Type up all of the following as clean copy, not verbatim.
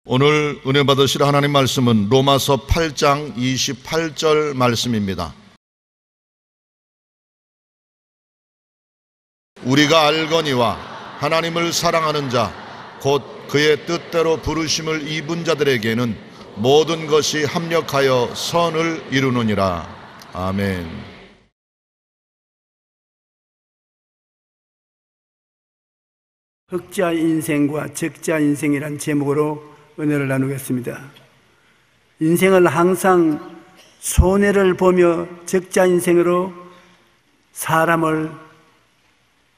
오늘 은혜 받으실 하나님 말씀은 로마서 8장 28절 말씀입니다. 우리가 알거니와 하나님을 사랑하는 자 곧 그의 뜻대로 부르심을 입은 자들에게는 모든 것이 합력하여 선을 이루느니라. 아멘. 흑자 인생과 적자 인생이란 제목으로 은혜를 나누겠습니다. 인생을 항상 손해를 보며 적자 인생으로 사람을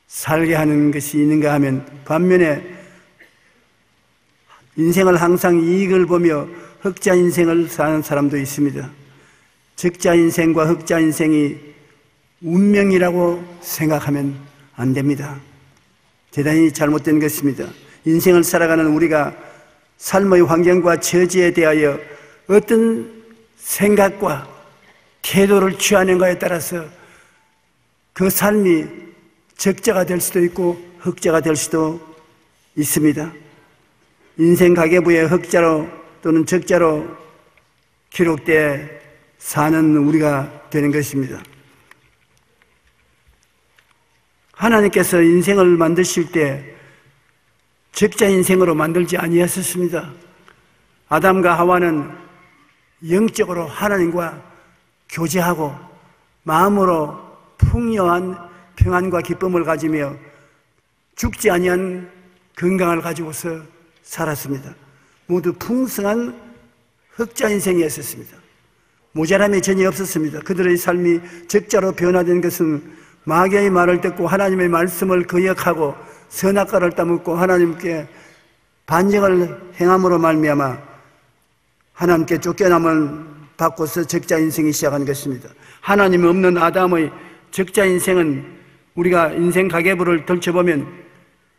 살게 하는 것이 있는가 하면, 반면에 인생을 항상 이익을 보며 흑자 인생을 사는 사람도 있습니다. 적자 인생과 흑자 인생이 운명이라고 생각하면 안 됩니다. 대단히 잘못된 것입니다. 인생을 살아가는 우리가 삶의 환경과 처지에 대하여 어떤 생각과 태도를 취하는가에 따라서 그 삶이 적자가 될 수도 있고 흑자가 될 수도 있습니다. 인생 가계부에 흑자로 또는 적자로 기록되어 사는 우리가 되는 것입니다. 하나님께서 인생을 만드실 때 적자 인생으로 만들지 아니하셨습니다. 아담과 하와는 영적으로 하나님과 교제하고 마음으로 풍요한 평안과 기쁨을 가지며 죽지 아니한 건강을 가지고서 살았습니다. 모두 풍성한 흑자 인생이었습니다. 모자람이 전혀 없었습니다. 그들의 삶이 적자로 변화된 것은 마귀의 말을 듣고 하나님의 말씀을 거역하고 선악과를 따먹고 하나님께 반역을 행함으로 말미암아 하나님께 쫓겨남을 받고서 적자 인생이 시작한 것입니다. 하나님 없는 아담의 적자 인생은 우리가 인생 가계부를 펼쳐보면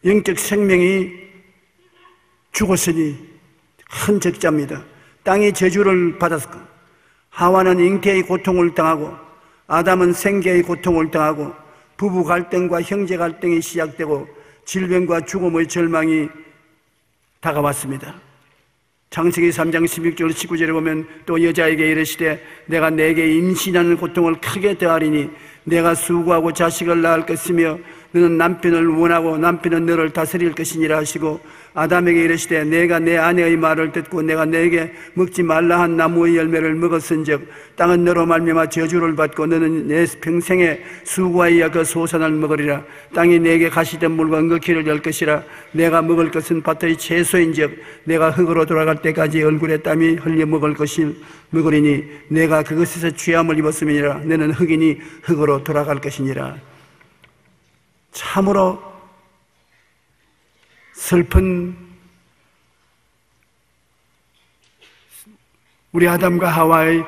영적 생명이 죽었으니 큰 적자입니다. 땅이 저주를 받았고 하와는 잉태의 고통을 당하고 아담은 생계의 고통을 당하고 부부 갈등과 형제 갈등이 시작되고 질병과 죽음의 절망이 다가왔습니다. 창세기 3장 16절 19절에 보면 또 여자에게 이르시되 내가 내게 임신하는 고통을 크게 더하리니 내가 수고하고 자식을 낳을 것이며 너는 남편을 원하고 남편은 너를 다스릴 것이니라 하시고 아담에게 이르시되 내가 내 아내의 말을 듣고 내가 내게 먹지 말라 한 나무의 열매를 먹었은즉 땅은 너로 말미암아 저주를 받고 너는 내 평생에 수고하여 그 소산을 먹으리라. 땅이 내게 가시된 물과 응급기를 열 것이라. 내가 먹을 것은 밭의 채소인즉 내가 흙으로 돌아갈 때까지 얼굴에 땀이 흘려 먹을 것을 먹으리니 내가 그것에서 취함을 입었음이니라. 너는 흙이니 흙으로 돌아갈 것이니라. 참으로 슬픈 우리 아담과 하와의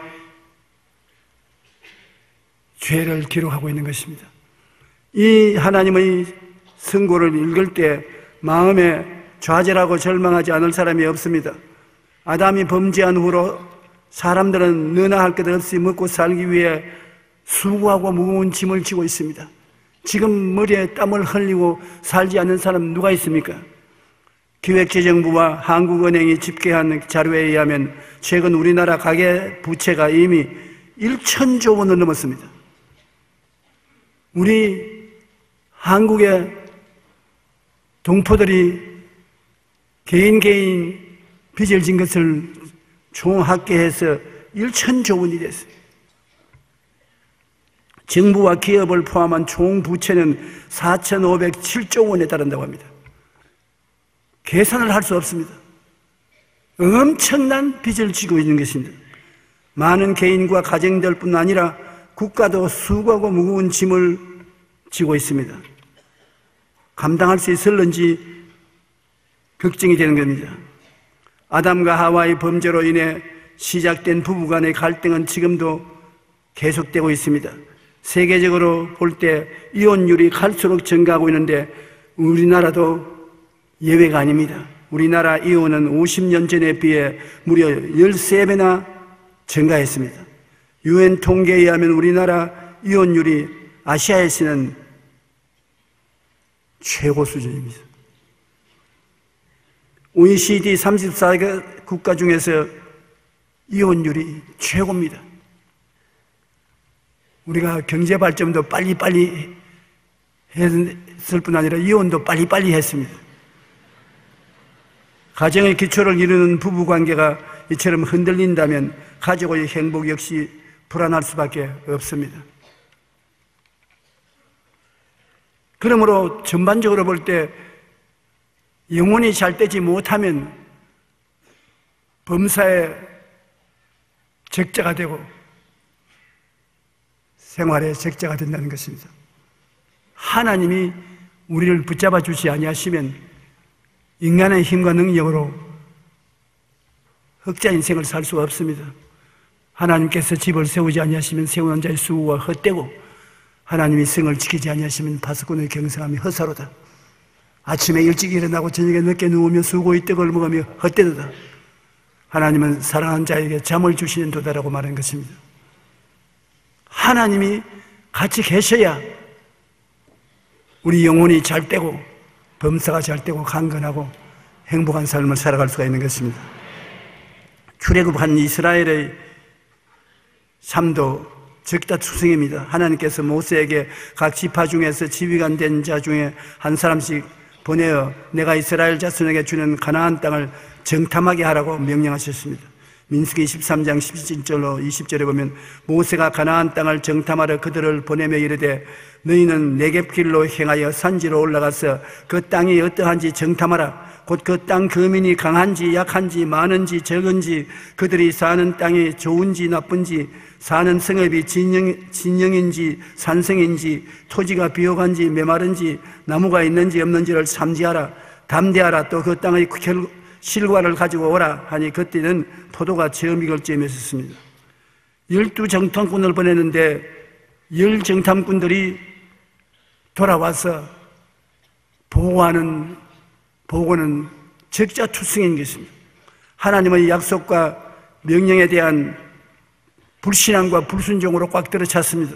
죄를 기록하고 있는 것입니다. 이 하나님의 선고를 읽을 때 마음에 좌절하고 절망하지 않을 사람이 없습니다. 아담이 범죄한 후로 사람들은 너나 할 것 없이 먹고 살기 위해 수고하고 무거운 짐을 지고 있습니다. 지금 머리에 땀을 흘리고 살지 않는 사람 누가 있습니까? 기획재정부와 한국은행이 집계한 자료에 의하면 최근 우리나라 가계 부채가 이미 1,000조 원을 넘었습니다. 우리 한국의 동포들이 개인 빚을 진 것을 총합계해서 1,000조 원이 됐어요. 정부와 기업을 포함한 총 부채는 4,507조 원에 달한다고 합니다. 계산을 할 수 없습니다. 엄청난 빚을 지고 있는 것입니다. 많은 개인과 가정들 뿐 아니라 국가도 수고하고 무거운 짐을 지고 있습니다. 감당할 수 있을런지 걱정이 되는 겁니다. 아담과 하와의 범죄로 인해 시작된 부부간의 갈등은 지금도 계속되고 있습니다. 세계적으로 볼 때 이혼율이 갈수록 증가하고 있는데 우리나라도 예외가 아닙니다. 우리나라 이혼은 50년 전에 비해 무려 13배나 증가했습니다. UN 통계에 의하면 우리나라 이혼율이 아시아에서는 최고 수준입니다. OECD 34개 국가 중에서 이혼율이 최고입니다. 우리가 경제 발전도 빨리빨리 했을 뿐 아니라 이혼도 빨리빨리 했습니다. 가정의 기초를 이루는 부부관계가 이처럼 흔들린다면 가족의 행복 역시 불안할 수밖에 없습니다. 그러므로 전반적으로 볼 때 영혼이 잘 되지 못하면 범사에 적자가 되고 생활에 적자가 된다는 것입니다. 하나님이 우리를 붙잡아 주지 아니하시면 인간의 힘과 능력으로 흑자 인생을 살 수가 없습니다. 하나님께서 집을 세우지 아니하시면 세우는 자의 수고가 헛되고 하나님이 성을 지키지 아니하시면 파수꾼의 경성함이 헛사로다. 아침에 일찍 일어나고 저녁에 늦게 누우며 수고의 떡을 먹으며 헛되도다. 하나님은 사랑하는 자에게 잠을 주시는 도다라고 말한 것입니다. 하나님이 같이 계셔야 우리 영혼이 잘 되고 범사가 잘 되고 강건하고 행복한 삶을 살아갈 수가 있는 것입니다. 출애굽한 이스라엘의 삶도 적다투성입니다. 하나님께서 모세에게 각 지파 중에서 지휘관 된 자 중에 한 사람씩 보내어 내가 이스라엘 자손에게 주는 가나안 땅을 정탐하게 하라고 명령하셨습니다. 민수기 13장 17절로 20절에 보면 모세가 가나안 땅을 정탐하러 그들을 보내며 이르되 너희는 네겝길로 행하여 산지로 올라가서 그 땅이 어떠한지 정탐하라. 곧 그 땅 거민이 강한지 약한지 많은지 적은지 그들이 사는 땅이 좋은지 나쁜지 사는 성읍이 진영인지 산성인지 토지가 비옥한지 메마른지 나무가 있는지 없는지를 삼지하라. 담대하라. 또 그 땅의 실과를 가지고 오라 하니 그때는 포도가 처음 익을 쯤이었습니다. 12정탐꾼을 보냈는데 10정탐꾼들이 돌아와서 보고는 적자투성인 것입니다. 하나님의 약속과 명령에 대한 불신앙과 불순종으로 꽉 들어찼습니다.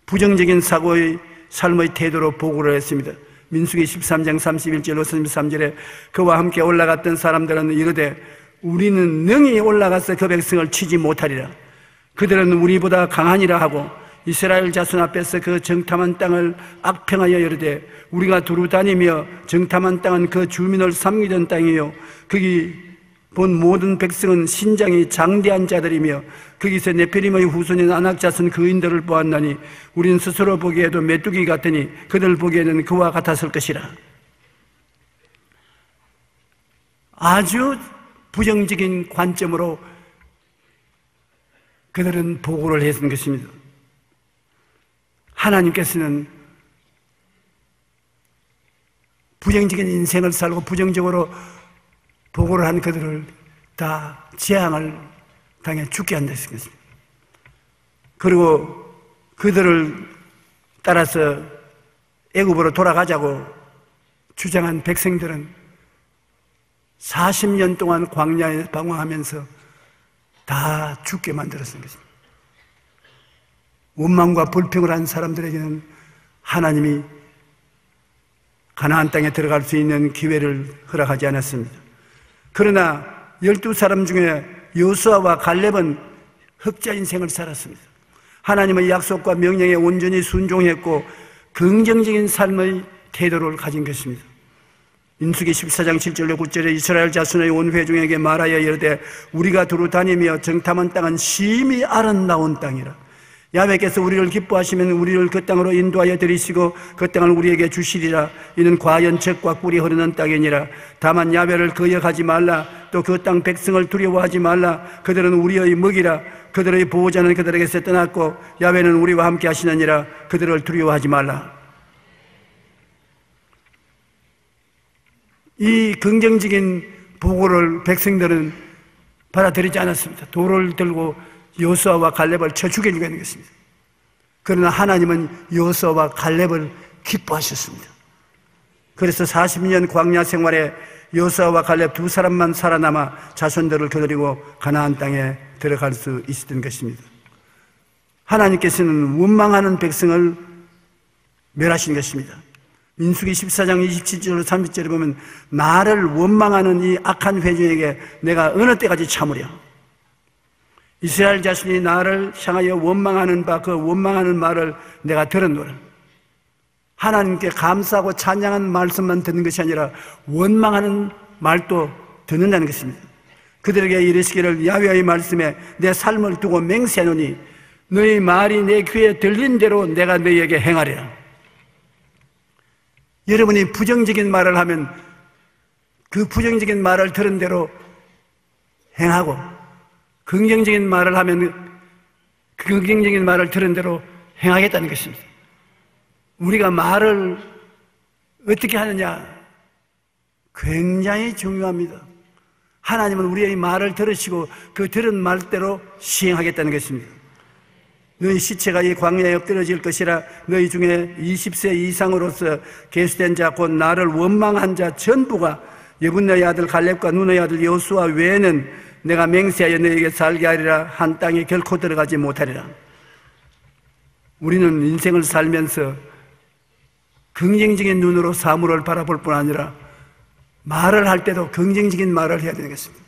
부정적인 사고의 삶의 태도로 보고를 했습니다. 민수기 13장 31절로 33절에 그와 함께 올라갔던 사람들은 이르되 우리는 능히 올라가서 그 백성을 치지 못하리라. 그들은 우리보다 강하니라 하고 이스라엘 자손 앞에서 그 정탐한 땅을 악평하여 이르되 우리가 두루 다니며 정탐한 땅은 그 주민을 섬기던 땅이요 거기 본 모든 백성은 신장이 장대한 자들이며 거기서 네피림의 후손인 아낙 자손 그인들을 보았나니 우리는 스스로 보기에도 메뚜기 같으니 그들 보기에는 그와 같았을 것이라. 아주 부정적인 관점으로 그들은 보고를 했던 것입니다. 하나님께서는 부정적인 인생을 살고 부정적으로 보고를 한 그들을 다 재앙을 당해 죽게 한다 했습니다. 그리고 그들을 따라서 애굽으로 돌아가자고 주장한 백성들은 40년 동안 광야에 방황하면서 다 죽게 만들었습니다. 원망과 불평을 한 사람들에게는 하나님이 가나안 땅에 들어갈 수 있는 기회를 허락하지 않았습니다. 그러나 12사람 중에 여호수아와 갈렙은 흑자 인생을 살았습니다. 하나님의 약속과 명령에 온전히 순종했고 긍정적인 삶의 태도를 가진 것입니다. 민수기 14장 7절로 9절에 이스라엘 자손의 온 회중에게 말하여 이르되 우리가 두루 다니며 정탐한 땅은 심히 아름다운 땅이라. 야훼께서 우리를 기뻐하시면 우리를 그 땅으로 인도하여 들이시고 그 땅을 우리에게 주시리라. 이는 과연 젖과 꿀이 흐르는 땅이니라. 다만 야훼를 거역하지 말라. 또 그 땅 백성을 두려워하지 말라. 그들은 우리의 먹이라. 그들의 보호자는 그들에게서 떠났고 야훼는 우리와 함께 하시느니라. 그들을 두려워하지 말라. 이 긍정적인 보고를 백성들은 받아들이지 않았습니다. 돌을 들고 여호수아와 갈렙을 쳐 죽이려고 하는 것입니다. 그러나 하나님은 여호수아와 갈렙을 기뻐하셨습니다. 그래서 40년 광야 생활에 여호수아와 갈렙 두 사람만 살아남아 자손들을 거느리고 가나안 땅에 들어갈 수 있었던 것입니다. 하나님께서는 원망하는 백성을 멸하신 것입니다. 민수기 14장 27절 30절에 보면 나를 원망하는 이 악한 회중에게 내가 어느 때까지 참으랴. 이스라엘 자신이 나를 향하여 원망하는 바 그 원망하는 말을 내가 들었노라. 하나님께 감사하고 찬양하는 말씀만 듣는 것이 아니라 원망하는 말도 듣는다는 것입니다. 그들에게 이르시기를 야훼의 말씀에 내 삶을 두고 맹세하노니 너희 말이 내 귀에 들린 대로 내가 너희에게 행하리라. 여러분이 부정적인 말을 하면 그 부정적인 말을 들은 대로 행하고, 긍정적인 말을 하면 그 긍정적인 말을 들은 대로 행하겠다는 것입니다. 우리가 말을 어떻게 하느냐 굉장히 중요합니다. 하나님은 우리의 말을 들으시고 그 들은 말대로 시행하겠다는 것입니다. 너희 시체가 이 광야에 엎드려질 것이라. 너희 중에 20세 이상으로서 계수된 자 곧 나를 원망한 자 전부가 여분네의 아들 갈렙과 눈의 아들 여호수아 외에는 내가 맹세하여 너희에게 살게 하리라. 한 땅에 결코 들어가지 못하리라. 우리는 인생을 살면서 긍정적인 눈으로 사물을 바라볼 뿐 아니라 말을 할 때도 긍정적인 말을 해야 되는 것입니다.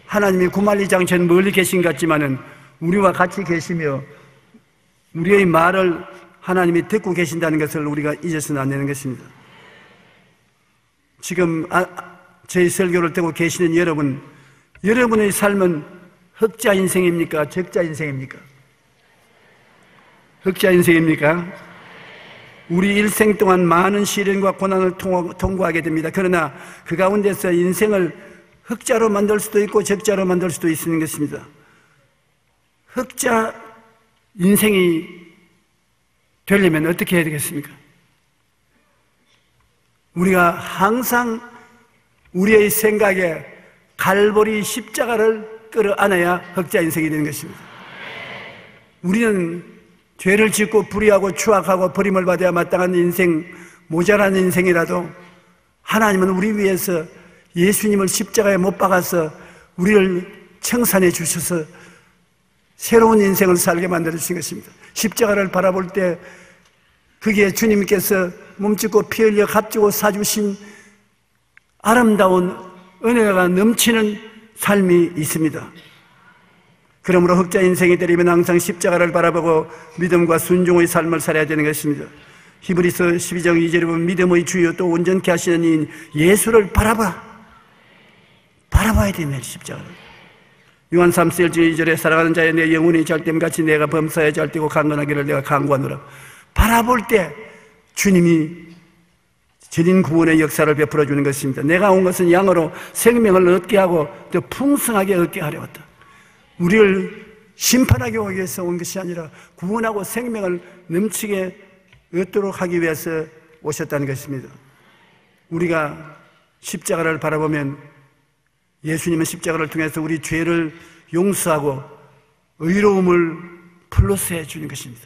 하나님이 구만리장천 멀리 계신 것 같지만은 우리와 같이 계시며 우리의 말을 하나님이 듣고 계신다는 것을 우리가 잊어서는 안 되는 것입니다. 지금 저희 설교를 듣고 계시는 여러분, 여러분의 삶은 흑자 인생입니까? 적자 인생입니까? 흑자 인생입니까? 우리 일생 동안 많은 시련과 고난을 통과하게 됩니다. 그러나 그 가운데서 인생을 흑자로 만들 수도 있고 적자로 만들 수도 있는 것입니다. 흑자 인생이 되려면 어떻게 해야 되겠습니까? 우리가 항상 우리의 생각에 갈보리 십자가를 끌어안아야 흑자 인생이 되는 것입니다. 우리는 죄를 짓고 불의하고 추악하고 버림을 받아야 마땅한 인생, 모자란 인생이라도 하나님은 우리 위해서 예수님을 십자가에 못 박아서 우리를 청산해 주셔서 새로운 인생을 살게 만들어주신 것입니다. 십자가를 바라볼 때 거기에 주님께서 몸짓고 피 흘려 값지고 사주신 아름다운 은혜가 넘치는 삶이 있습니다. 그러므로 흑자 인생이 되려면 항상 십자가를 바라보고 믿음과 순종의 삶을 살아야 되는 것입니다. 히브리서 12장 2절에 보면 믿음의 주요 또 온전케 하시는 이인 예수를 바라봐야 되면 십자가를. 요한 3서 2절에 사랑하는 자여 내 영혼이 잘됨같이 내가 범사에 잘되고 강건하기를 내가 간구하노라. 바라볼 때 주님이 전인 구원의 역사를 베풀어 주는 것입니다. 내가 온 것은 양으로 생명을 얻게 하고 더 풍성하게 얻게 하려 왔다. 우리를 심판하기 위해서 온 것이 아니라 구원하고 생명을 넘치게 얻도록 하기 위해서 오셨다는 것입니다. 우리가 십자가를 바라보면 예수님은 십자가를 통해서 우리 죄를 용서하고 의로움을 플러스해 주는 것입니다.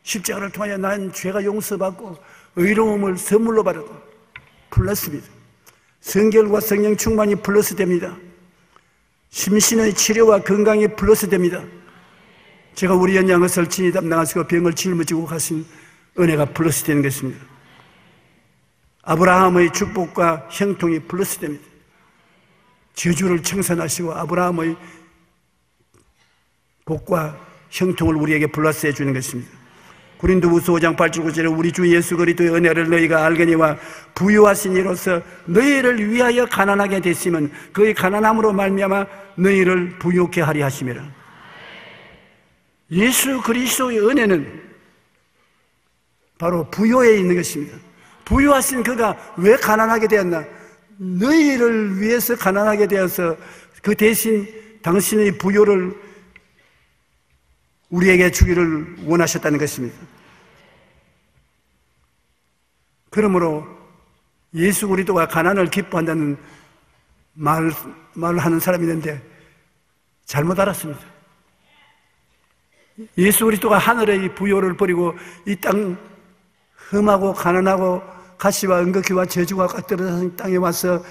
십자가를 통하여 난 죄가 용서받고 의로움을 선물로 받아도 플러스입니다. 성결과 성령 충만이 플러스 됩니다. 심신의 치료와 건강이 플러스 됩니다. 제가 우리 연양것을 친히 담당하시고 병을 짊어지고 가신 은혜가 플러스 되는 것입니다. 아브라함의 축복과 형통이 플러스 됩니다. 저주를 청산하시고 아브라함의 복과 형통을 우리에게 플러스해 주는 것입니다. 고린도후서 5장 8절 9절에 우리 주 예수 그리스도의 은혜를 너희가 알거니와 부유하신 이로서 너희를 위하여 가난하게 됐으면 그의 가난함으로 말미암아 너희를 부유케 하리 하심이라. 예수 그리스도의 은혜는 바로 부요에 있는 것입니다. 부유하신 그가 왜 가난하게 되었나? 너희를 위해서 가난하게 되어서 그 대신 당신의 부요를 우리에게 주기를 원하셨다는 것입니다. 그러므로 예수 그리스도가 가난을 기뻐한다는 말을 하는 사람이 있는데 잘못 알았습니다. 예수 그리스도가 하늘의 부요를 버리고 이 땅 흠하고 가난하고 가시와 은극기와 저주가 떨어진 땅에 와서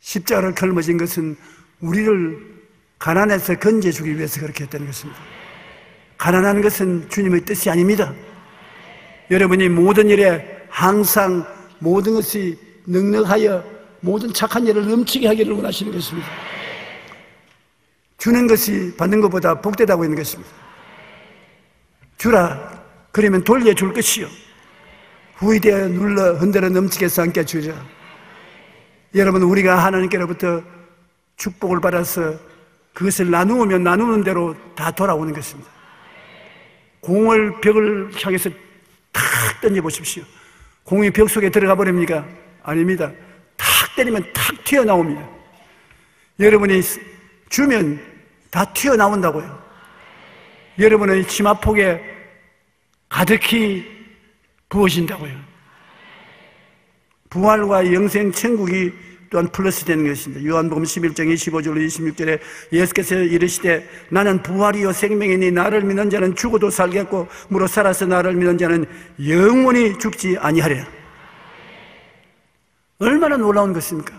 십자가를 걸머진 것은 우리를 가난에서 건져주기 위해서 그렇게 했다는 것입니다. 가난한 것은 주님의 뜻이 아닙니다. 여러분이 모든 일에 항상 모든 것이 넉넉하여 모든 착한 일을 넘치게 하기를 원하시는 것입니다. 주는 것이 받는 것보다 복되다고 있는 것입니다. 주라, 그러면 돌려줄 것이요 후이되어 눌러 흔들어 넘치게 삼켜 주리라. 여러분, 우리가 하나님께로부터 축복을 받아서 그것을 나누면 나누는 대로 다 돌아오는 것입니다. 공을 벽을 향해서 탁 던져보십시오. 공이 벽 속에 들어가 버립니까? 아닙니다. 탁 때리면 탁 튀어나옵니다. 여러분이 주면 다 튀어나온다고요. 여러분의 치마폭에 가득히 부어진다고요. 부활과 영생 천국이 또한 플러스 되는 것입니다. 요한복음 11장 25절로 26절에 예수께서 이르시되 나는 부활이요 생명이니 나를 믿는 자는 죽어도 살겠고 무릇 살아서 나를 믿는 자는 영원히 죽지 아니하리라. 얼마나 놀라운 것입니까?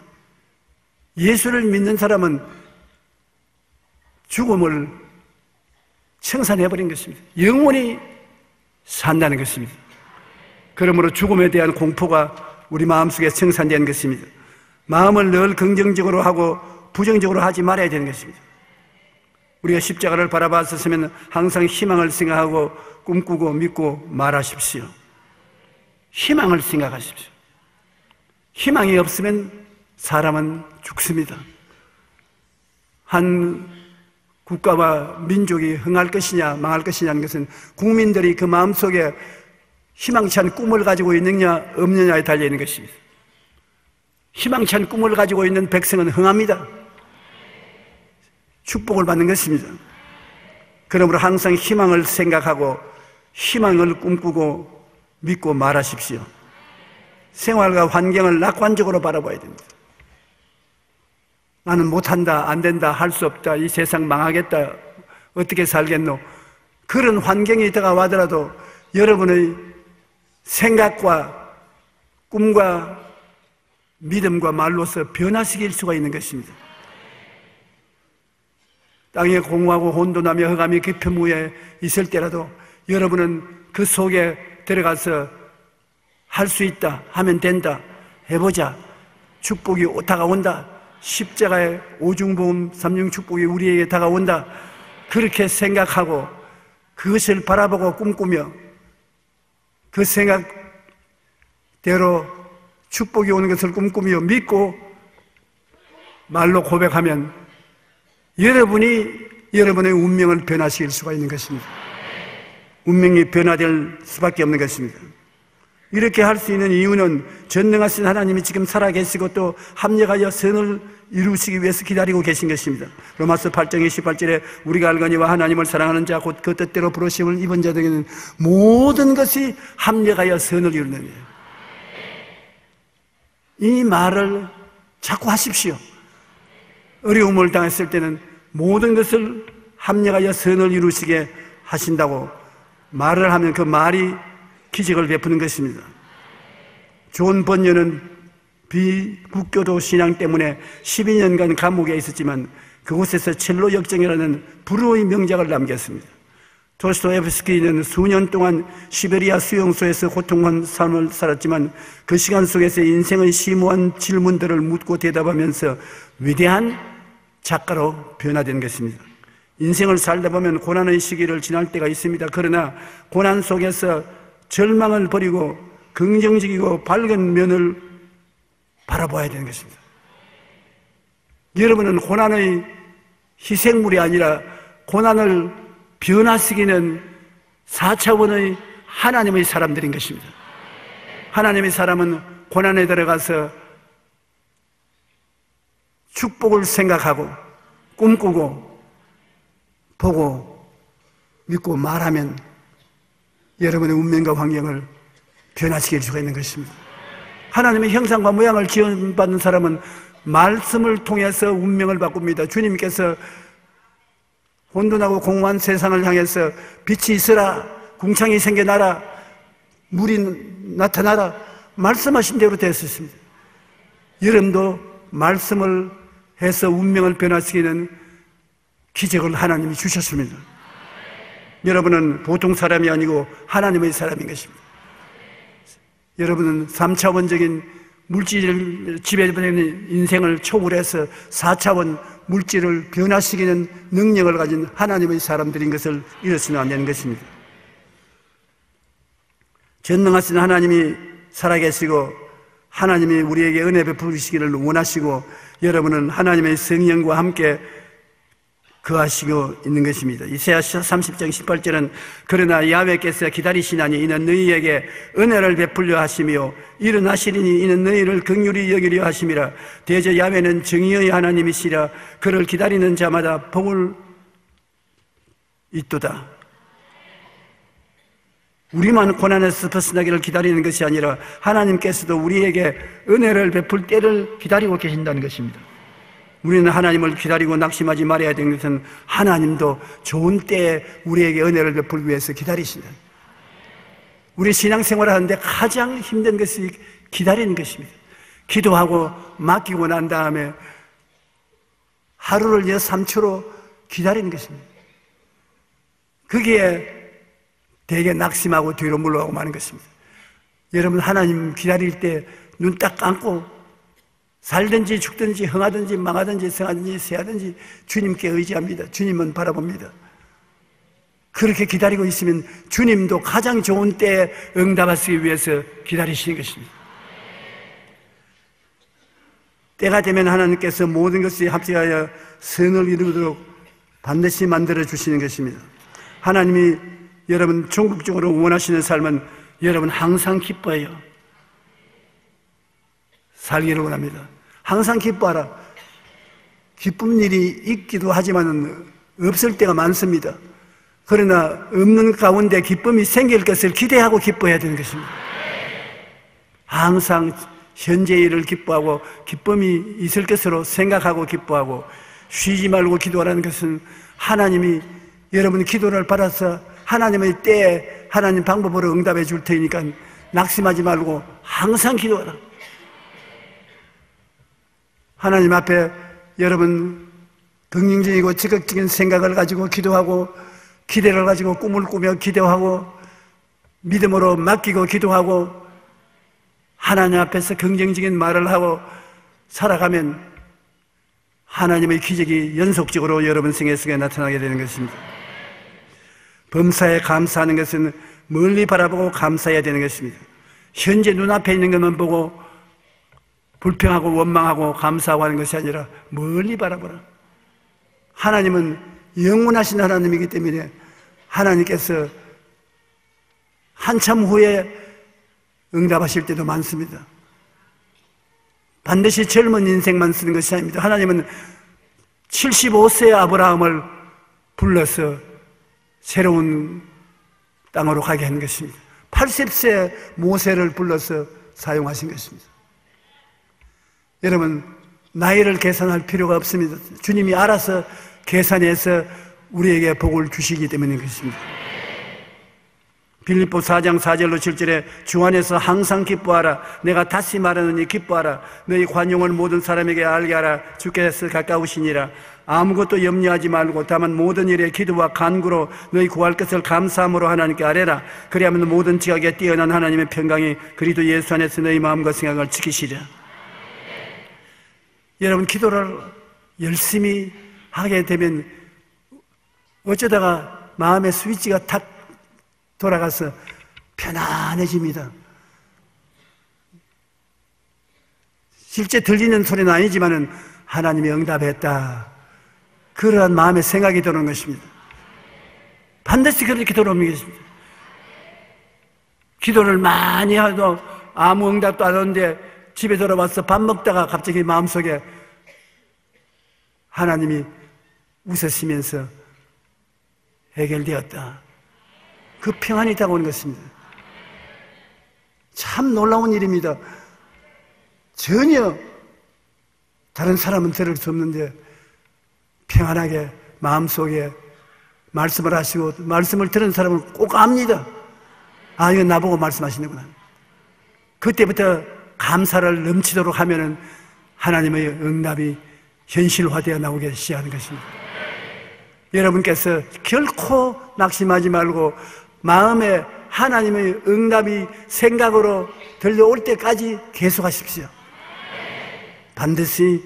예수를 믿는 사람은 죽음을 청산해버린 것입니다. 영원히 산다는 것입니다. 그러므로 죽음에 대한 공포가 우리 마음속에 청산되는 것입니다. 마음을 늘 긍정적으로 하고 부정적으로 하지 말아야 되는 것입니다. 우리가 십자가를 바라봤었으면 항상 희망을 생각하고 꿈꾸고 믿고 말하십시오. 희망을 생각하십시오. 희망이 없으면 사람은 죽습니다. 한 국가와 민족이 흥할 것이냐 망할 것이냐는 것은 국민들이 그 마음속에 희망치 않은 꿈을 가지고 있느냐 없느냐에 달려있는 것입니다. 희망치 않은 꿈을 가지고 있는 백성은 흥합니다. 축복을 받는 것입니다. 그러므로 항상 희망을 생각하고 희망을 꿈꾸고 믿고 말하십시오. 생활과 환경을 낙관적으로 바라봐야 됩니다. 나는 못한다, 안 된다, 할 수 없다, 이 세상 망하겠다, 어떻게 살겠노? 그런 환경이 다가와더라도 여러분의 생각과 꿈과 믿음과 말로서 변화시킬 수가 있는 것입니다. 땅에 공허하고 혼돈하며 흑암이 깊은 무에 있을 때라도 여러분은 그 속에 들어가서 할 수 있다, 하면 된다, 해보자, 축복이 다가온다, 십자가의 오중보험 삼중축복이 우리에게 다가온다, 그렇게 생각하고 그것을 바라보고 꿈꾸며 그 생각대로 축복이 오는 것을 꿈꾸며 믿고 말로 고백하면 여러분이 여러분의 운명을 변화시킬 수가 있는 것입니다. 운명이 변화될 수밖에 없는 것입니다. 이렇게 할 수 있는 이유는 전능하신 하나님이 지금 살아계시고 또 합력하여 선을 이루시기 위해서 기다리고 계신 것입니다. 로마서 8장 28절에 우리가 알거니와 하나님을 사랑하는 자 곧 그 뜻대로 부르심을 입은 자들에게는 모든 것이 합력하여 선을 이루느니라. 이 말을 자꾸 하십시오. 어려움을 당했을 때는 모든 것을 합력하여 선을 이루시게 하신다고 말을 하면 그 말이 기적을 베푸는 것입니다. 존 번연은 비국교도 신앙 때문에 12년간 감옥에 있었지만 그곳에서 첼로 역정이라는 불후의 명작을 남겼습니다. 도스토옙스키는 수년 동안 시베리아 수용소에서 고통한 삶을 살았지만 그 시간 속에서 인생의 심오한 질문들을 묻고 대답하면서 위대한 작가로 변화된 것입니다. 인생을 살다 보면 고난의 시기를 지날 때가 있습니다. 그러나 고난 속에서 절망을 버리고 긍정적이고 밝은 면을 바라봐야 되는 것입니다. 여러분은 고난의 희생물이 아니라 고난을 변화시키는 4차원의 하나님의 사람들인 것입니다. 하나님의 사람은 고난에 들어가서 축복을 생각하고 꿈꾸고 보고 믿고 말하면 여러분의 운명과 환경을 변화시킬 수가 있는 것입니다. 하나님의 형상과 모양을 지원받는 사람은 말씀을 통해서 운명을 바꿉니다. 주님께서 혼돈하고 공허한 세상을 향해서 빛이 있으라, 궁창이 생겨나라, 물이 나타나라 말씀하신 대로 됐었습니다. 여러분도 말씀을 해서 운명을 변화시키는 기적을 하나님이 주셨습니다. 여러분은 보통 사람이 아니고 하나님의 사람인 것입니다. 여러분은 3차원적인 물질을 지배되는 인생을 초월해서 4차원 물질을 변화시키는 능력을 가진 하나님의 사람들인 것을 잃어서는 안 되는 것입니다. 전능하신 하나님이 살아계시고 하나님이 우리에게 은혜 베푸시기를 원하시고 여러분은 하나님의 성령과 함께 거하시고 있는 것입니다. 이사야 30장 18절은 그러나 야훼께서 기다리시나니 이는 너희에게 은혜를 베풀려 하시며 일어나시리니 이는 너희를 긍휼히 여기려 하심이라. 대저 야훼는 정의의 하나님이시라. 그를 기다리는 자마다 복을 있도다. 우리만 고난에서 벗어나기를 기다리는 것이 아니라 하나님께서도 우리에게 은혜를 베풀 때를 기다리고 계신다는 것입니다. 우리는 하나님을 기다리고 낙심하지 말아야 되는 것은 하나님도 좋은 때에 우리에게 은혜를 베풀기 위해서 기다리신다. 우리 신앙생활을 하는데 가장 힘든 것이 기다리는 것입니다. 기도하고 맡기고 난 다음에 하루를 3초로 기다리는 것입니다. 거기에 되게 낙심하고 뒤로 물러가고 마는 것입니다. 여러분, 하나님 기다릴 때 눈 딱 감고 살든지 죽든지 흥하든지 망하든지 성하든지 세하든지 주님께 의지합니다. 주님은 바라봅니다. 그렇게 기다리고 있으면 주님도 가장 좋은 때에 응답하시기 위해서 기다리시는 것입니다. 때가 되면 하나님께서 모든 것이 합작하여 선을 이루도록 반드시 만들어 주시는 것입니다. 하나님이 여러분 종국적으로 원하시는 삶은 여러분 항상 기뻐해요. 살기를 원합니다. 항상 기뻐하라. 기쁜 일이 있기도 하지만 없을 때가 많습니다. 그러나 없는 가운데 기쁨이 생길 것을 기대하고 기뻐해야 되는 것입니다. 항상 현재의 일을 기뻐하고 기쁨이 있을 것으로 생각하고 기뻐하고 쉬지 말고 기도하라는 것은 하나님이 여러분 기도를 받아서 하나님의 때에 하나님 방법으로 응답해 줄 테니까 낙심하지 말고 항상 기도하라. 하나님 앞에 여러분 긍정적이고 적극적인 생각을 가지고 기도하고 기대를 가지고 꿈을 꾸며 기도하고 믿음으로 맡기고 기도하고 하나님 앞에서 긍정적인 말을 하고 살아가면 하나님의 기적이 연속적으로 여러분 생애 속에 나타나게 되는 것입니다. 범사에 감사하는 것은 멀리 바라보고 감사해야 되는 것입니다. 현재 눈앞에 있는 것만 보고 불평하고 원망하고 감사하고 하는 것이 아니라 멀리 바라보라. 하나님은 영원하신 하나님이기 때문에 하나님께서 한참 후에 응답하실 때도 많습니다. 반드시 젊은 인생만 쓰는 것이 아닙니다. 하나님은 75세의 아브라함을 불러서 새로운 땅으로 가게 한 것입니다. 80세 모세를 불러서 사용하신 것입니다. 여러분, 나이를 계산할 필요가 없습니다. 주님이 알아서 계산해서 우리에게 복을 주시기 때문인 것입니다. 빌립보 4장 4절로 7절에 주 안에서 항상 기뻐하라. 내가 다시 말하느니 기뻐하라. 너희 관용을 모든 사람에게 알게 하라. 주께서 가까우시니라. 아무것도 염려하지 말고 다만 모든 일에 기도와 간구로 너희 구할 것을 감사함으로 하나님께 아뢰라. 그리하면 모든 지각에 뛰어난 하나님의 평강이 그리스도 예수 안에서 너희 마음과 생각을 지키시리라. 여러분, 기도를 열심히 하게 되면 어쩌다가 마음의 스위치가 탁 돌아가서 편안해집니다. 실제 들리는 소리는 아니지만은 하나님이 응답했다. 그러한 마음의 생각이 드는 것입니다. 반드시 그렇게 들어오는 것입니다. 기도를 많이 해도 아무 응답도 안 오는데 집에 돌아와서 밥 먹다가 갑자기 마음속에 하나님이 웃으시면서 해결되었다. 그 평안이 다가오는 것입니다. 참 놀라운 일입니다. 전혀 다른 사람은 들을 수 없는데 평안하게 마음속에 말씀을 하시고 말씀을 들은 사람은 꼭 압니다. 아, 이건 나보고 말씀하시는구나. 그때부터 감사를 넘치도록 하면은 하나님의 응답이 현실화되어 나오게 시작하는 것입니다. 여러분께서 결코 낙심하지 말고 마음에 하나님의 응답이 생각으로 들려올 때까지 계속하십시오. 반드시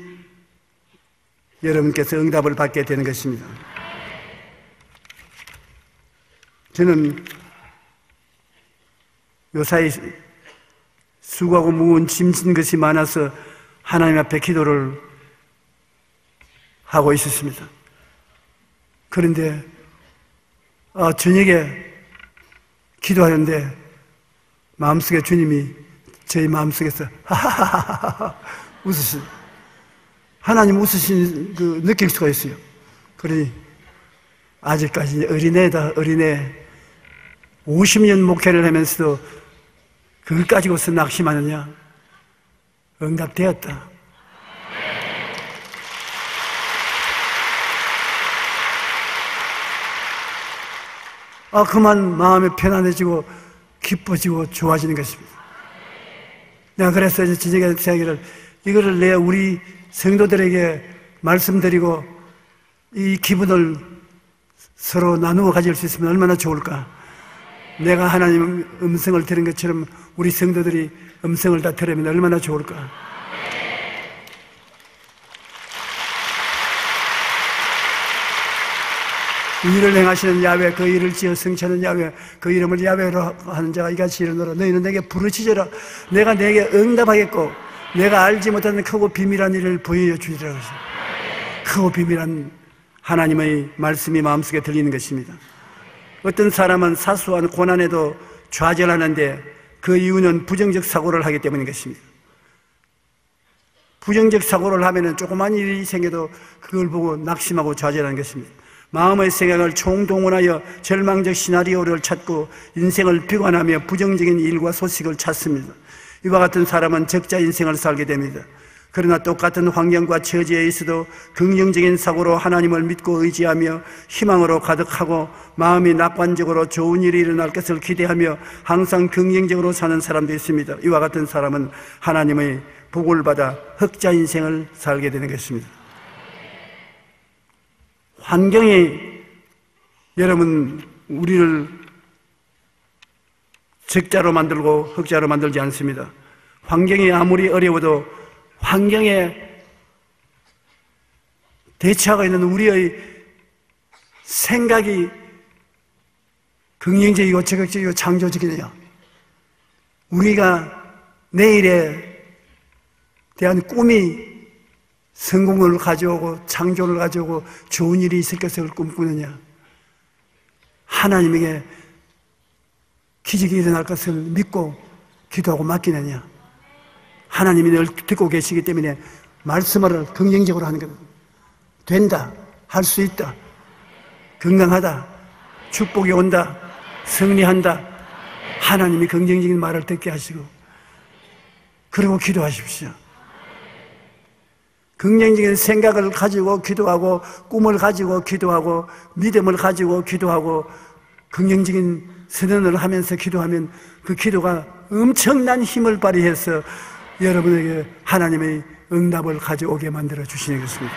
여러분께서 응답을 받게 되는 것입니다. 저는 요사이 수고하고 무거운 짐진 것이 많아서 하나님 앞에 기도를 하고 있었습니다. 그런데 저녁에 기도하는데 마음속에 주님이 저희 마음속에서 하하하하 웃으시 하나님 웃으신 느낄 수가 있어요. 그러니 아직까지 어린애다 어린애 50년 목회를 하면서도 그걸 가지고서 낙심하느냐? 응답되었다. 그만 마음이 편안해지고 기뻐지고 좋아지는 것입니다. 내가 그래서 저녁에 생각을 이거를 내가 우리 성도들에게 말씀드리고 이 기분을 서로 나누어 가질 수 있으면 얼마나 좋을까? 내가 하나님 음성을 들은 것처럼 우리 성도들이 음성을 다 들으면 얼마나 좋을까? 이 일을 행하시는 야훼, 그 일을 지어 성취하는 야훼, 그 이름을 야훼로 하는 자가 이같이 이르노라. 너희는 내게 부르짖어라. 내가 내게 응답하겠고 내가 알지 못하는 크고 비밀한 일을 보여주리라. 크고 비밀한 하나님의 말씀이 마음속에 들리는 것입니다. 어떤 사람은 사소한 고난에도 좌절하는데 그 이유는 부정적 사고를 하기 때문인 것입니다. 부정적 사고를 하면 조그만 일이 생겨도 그걸 보고 낙심하고 좌절하는 것입니다. 마음의 생각을 총동원하여 절망적 시나리오를 찾고 인생을 비관하며 부정적인 일과 소식을 찾습니다. 이와 같은 사람은 적자 인생을 살게 됩니다. 그러나 똑같은 환경과 처지에 있어도 긍정적인 사고로 하나님을 믿고 의지하며 희망으로 가득하고 마음이 낙관적으로 좋은 일이 일어날 것을 기대하며 항상 긍정적으로 사는 사람도 있습니다. 이와 같은 사람은 하나님의 복을 받아 흑자 인생을 살게 되는 것입니다. 환경이 여러분 우리를 적자로 만들고 흑자로 만들지 않습니다. 환경이 아무리 어려워도 환경에 대처하고 있는 우리의 생각이 긍정적이고 적극적이고 창조적이냐, 우리가 내일에 대한 꿈이 성공을 가져오고 창조를 가져오고 좋은 일이 있을 것을 꿈꾸느냐, 하나님에게 기적이 일어날 것을 믿고 기도하고 맡기느냐. 하나님이 늘 듣고 계시기 때문에 말씀을 긍정적으로 하는 겁니다. 된다, 할 수 있다, 건강하다, 축복이 온다, 승리한다. 하나님이 긍정적인 말을 듣게 하시고 그리고 기도하십시오. 긍정적인 생각을 가지고 기도하고 꿈을 가지고 기도하고 믿음을 가지고 기도하고 긍정적인 선언을 하면서 기도하면 그 기도가 엄청난 힘을 발휘해서 여러분에게 하나님의 응답을 가져오게 만들어 주시는 것입니다.